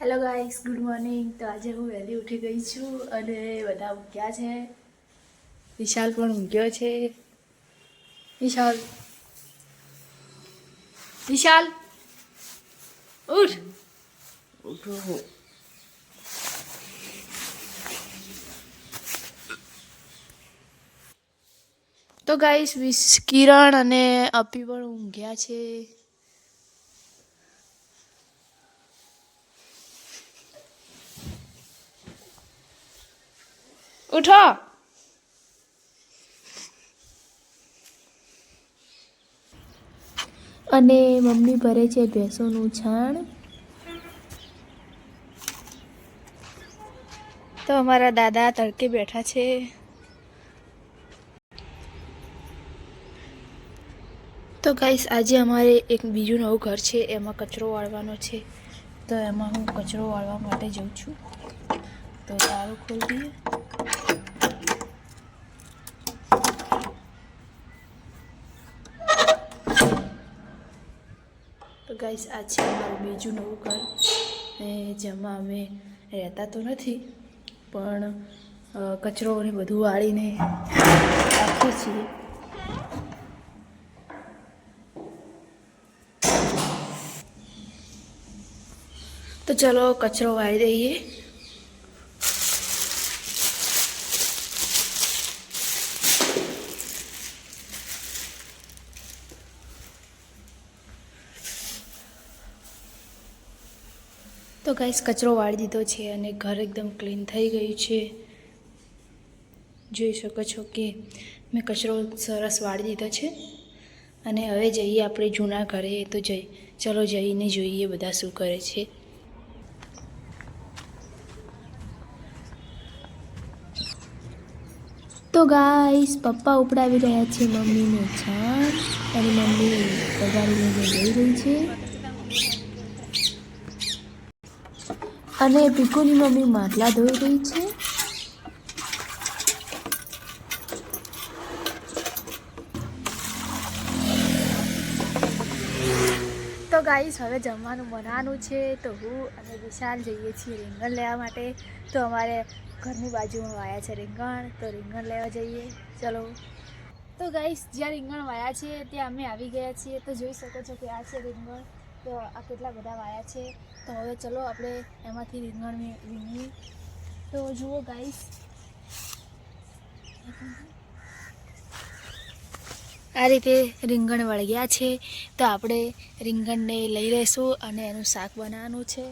Hello guys, good morning. તો આજે હું વહેલી ઉઠી ગઈ છું અને બધા ઊંઘ્યા છે. વિશાલ પણ ઊંઘ્યો છે. વિશાલ વિશાલ ઉઠ. ઉઠો. તો ગાઈસ કિરણ અને અપી પણ ઊંઘ્યા છે. ઉઠો. અને મમ્મી ભરે છે ભેંસોનું છાણ. તો અમારા દાદા તડકે બેઠા છે. તો ગાઈસ આજે અમારે એક બીજું નવું ઘર છે, એમાં કચરો વાળવાનો છે. તો એમાં હું કચરો વાળવા માટે જઉં છું. તો તાળું ખોલી દઈએ. તો ગાઈસ આ છે અમારું બીજું નવું ઘર, જેમાં અમે રહેતા તો નથી, પણ કચરો ને બધું વાળીને રાખીએ છીએ. તો ચલો કચરો વાળી દઈએ. તો ગાઈસ કચરો વાળી દીધો છે અને ઘર એકદમ ક્લીન થઈ ગયું છે. જોઈ શકો છો કે મેં કચરો સરસ વાળી દીધો છે. અને હવે જઈએ આપણે જૂના ઘરે. તો ચલો જઈને જોઈએ બધા શું કરે છે. તો ગાઈસ પપ્પા ઉપડાવી રહ્યા છે મમ્મીને છાણ, અને મમ્મી પગારી લઈને જઈ રહી છે. અને પીકુની મમ્મી માટલા ધોઈ રહી છે. તો ગાઈસ હવે જમવાનું બનાવવાનું છે. તો હું અને વિશાલ જઈએ છીએ રીંગણ લેવા માટે. તો અમારે ઘરની બાજુમાં વાયા છે રીંગણ, તો રીંગણ લેવા જઈએ. ચલો. તો ગાઈસ જ્યાં રીંગણ વાયા છે ત્યાં અમે આવી ગયા છીએ. તો જોઈ શકો છો કે આ છે રીંગણ. તો આ કેટલા બધા વાયા છે. તો હવે ચલો આપણે એમાંથી રીંગણ વીણીએ. તો જુઓ ગાઈસ, આ રીતે રીંગણ વળગ્યા છે. તો આપણે રીંગણને લઈ લઈશું અને એનું શાક બનાવવાનું છે.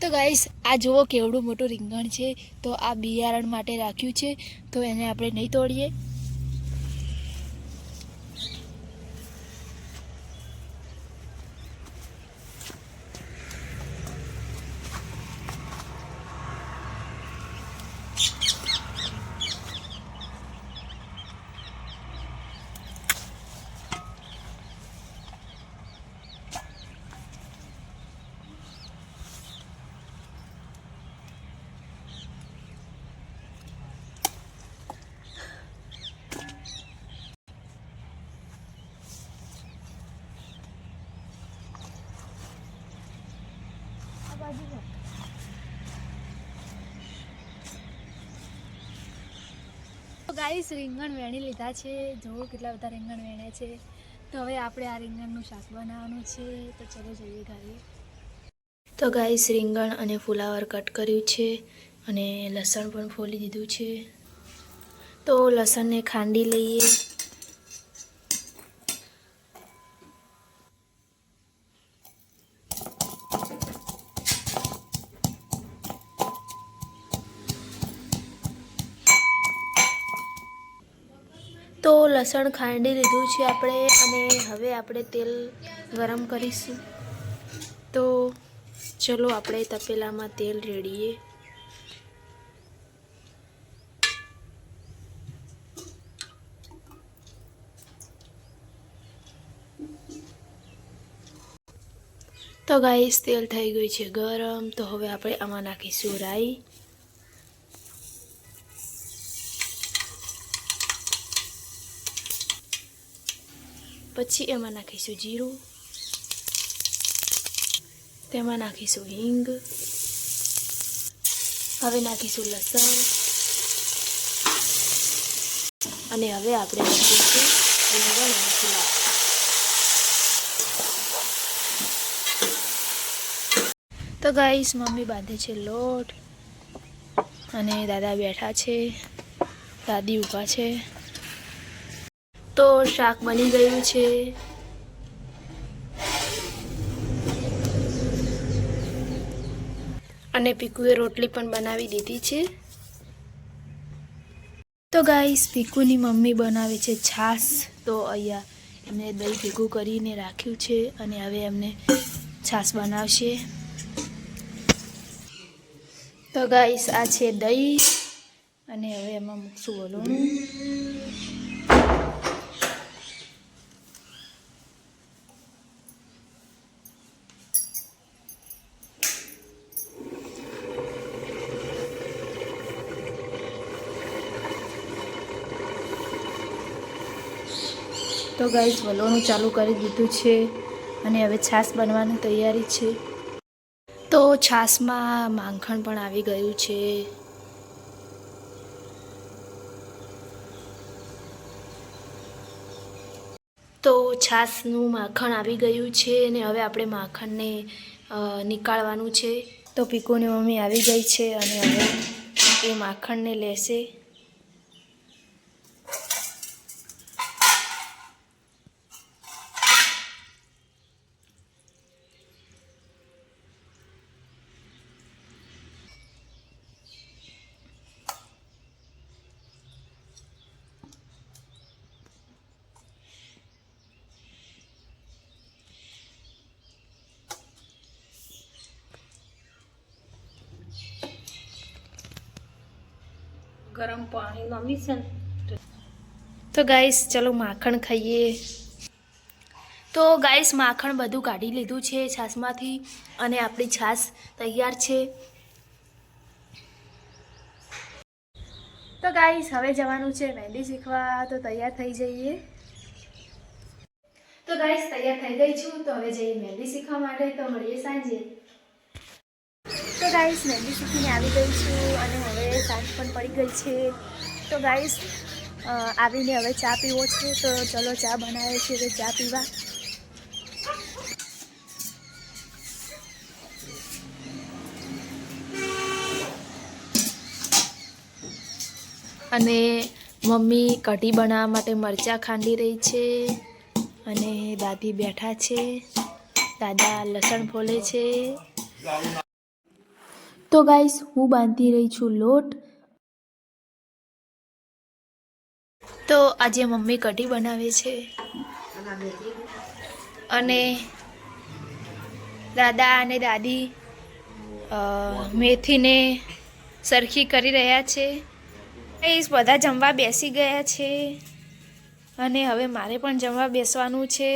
તો ગાઈસ આ જુઓ કેવડું મોટું રીંગણ છે. તો આ બિયારણ માટે રાખ્યું છે, તો એને આપણે નહીં તોડીએ. તો ગાઈસ રીંગણ વેણી લીધા છે. જુઓ કેટલા બધા રીંગણ વેણ્યા છે. તો હવે આપણે આ રીંગણનું શાક બનાવવાનું છે. તો ચલો જઈએ ઘરે. તો ગાઈસ રીંગણ અને ફુલાવર કટ કર્યું છે, અને લસણ પણ ફોલી દીધું છે. તો લસણને ખાંડી લઈએ. તો લસણ ખાંડી લીધું છે આપણે, અને હવે આપણે તેલ ગરમ કરીશું. તો ચલો આપણે તપેલામાં તેલ રેડીએ. તો ગાઈસ તેલ થઈ ગયું છે ગરમ. તો હવે આપણે આમાં નાખીશું રાઈ. પછી એમાં નાખીશું જીરું, તેમાં નાખીશું હિંગ, હવે નાખીશું લસણ અને હવે આપણે નાખીશું રીંગણ અને ફુલાવર. તો ગાઈસ મમ્મી બાંધે છે લોટ અને દાદા બેઠા છે, દાદી ઊભા છે. તો શાક બની ગયું છે. અને પીકુએ રોટલી પણ બનાવી દીધી છે. તો ગાઈસ પીકુની મમ્મી બનાવે છે છાશ. તો અહીંયા એમને દહીં ભેગું કરીને રાખ્યું છે અને હવે એમને છાશ બનાવશે. તો ગાઈસ આ છે દહીં અને હવે એમાં મૂકશું વલોણું. તો ગાઈસ વલોણું ચાલુ કરી દીધું છે અને હવે છાશ બનવાની તૈયારી છે. તો છાશમાં માખણ પણ આવી ગયું છે. તો છાશનું માખણ આવી ગયું છે અને હવે આપણે માખણને નીકાળવાનું છે. તો પીકુની મમ્મી આવી ગઈ છે અને હવે એ માખણને લેશે. ગરમ પાણીમાં મિશન. તો ગાઈસ ચલો માખણ ખાઈએ. તો ગાઈસ માખણ બધું કાઢી લીધું છે છાશમાંથી અને આપણી છાશ તૈયાર છે. તો ગાઈસ હવે જવાનું છે મહેંદી શીખવા. તો તૈયાર થઈ જઈએ. તો ગાઈસ તૈયાર થઈ ગઈ છું. તો હવે જઈએ મહેંદી શીખવા માટે. તો મળીએ સાંજે. તો ગાઈસ મહેંદી શીખીને આવી ગઈ છું અને હવે સાંજ પણ પડી ગઈ છે. તો ગાઈસ આવીને હવે ચા પીવો છે. તો ચલો ચા બનાવે છે તો ચા પીવા. અને મમ્મી કઢી બનાવવા માટે મરચાં ખાંડી રહી છે અને દાદી બેઠા છે. દાદા લસણ ફોલે છે. તો ગાઈસ હું બાંધી રહી છું લોટ. તો આજે મમ્મી કઢી બનાવે છે અને દાદા અને દાદી મેથીને સરખી કરી રહ્યા છે. ગાઈસ બધા જમવા બેસી ગયા છે અને હવે મારે પણ જમવા બેસવાનું છે.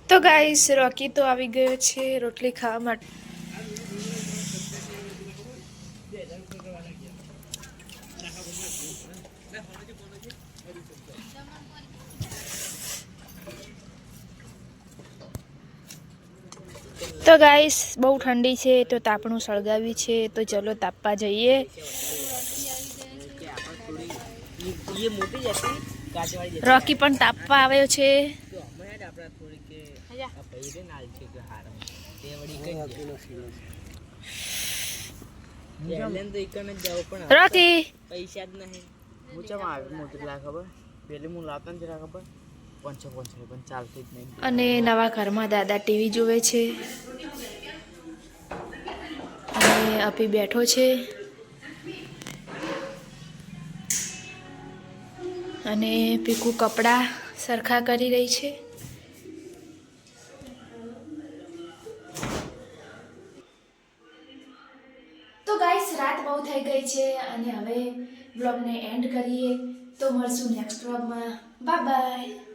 તો ગાઈસ રોકી તો આવી ગયો છે રોટલી ખાવા માટે. તો ગાઈસ બહુ ઠંડી છે તો તાપણું સળગાવ્યું છે. તો ચલો તાપવા જઈએ. રોકી પણ તાપવા આવ્યો છે. રોકી પૈસા જ નહીં. હું ચમ આવી મોટી લા ખબર પેલી હું લાવતા ને જરા ખબર 500 પણ ચાલતી જ નહીં. અને નવા ઘરમાં દાદા ટીવી જોવે છે અને અપી બેઠો છે અને પીકુ કપડાં સરખા કરી રહી છે. તો ગાઈસ રાત બહુ થઈ ગઈ છે અને હવે બ્લોગને એન્ડ કરીએ. તો મળશું નેક્સ્ટ બ્લોગમાં. Bye bye.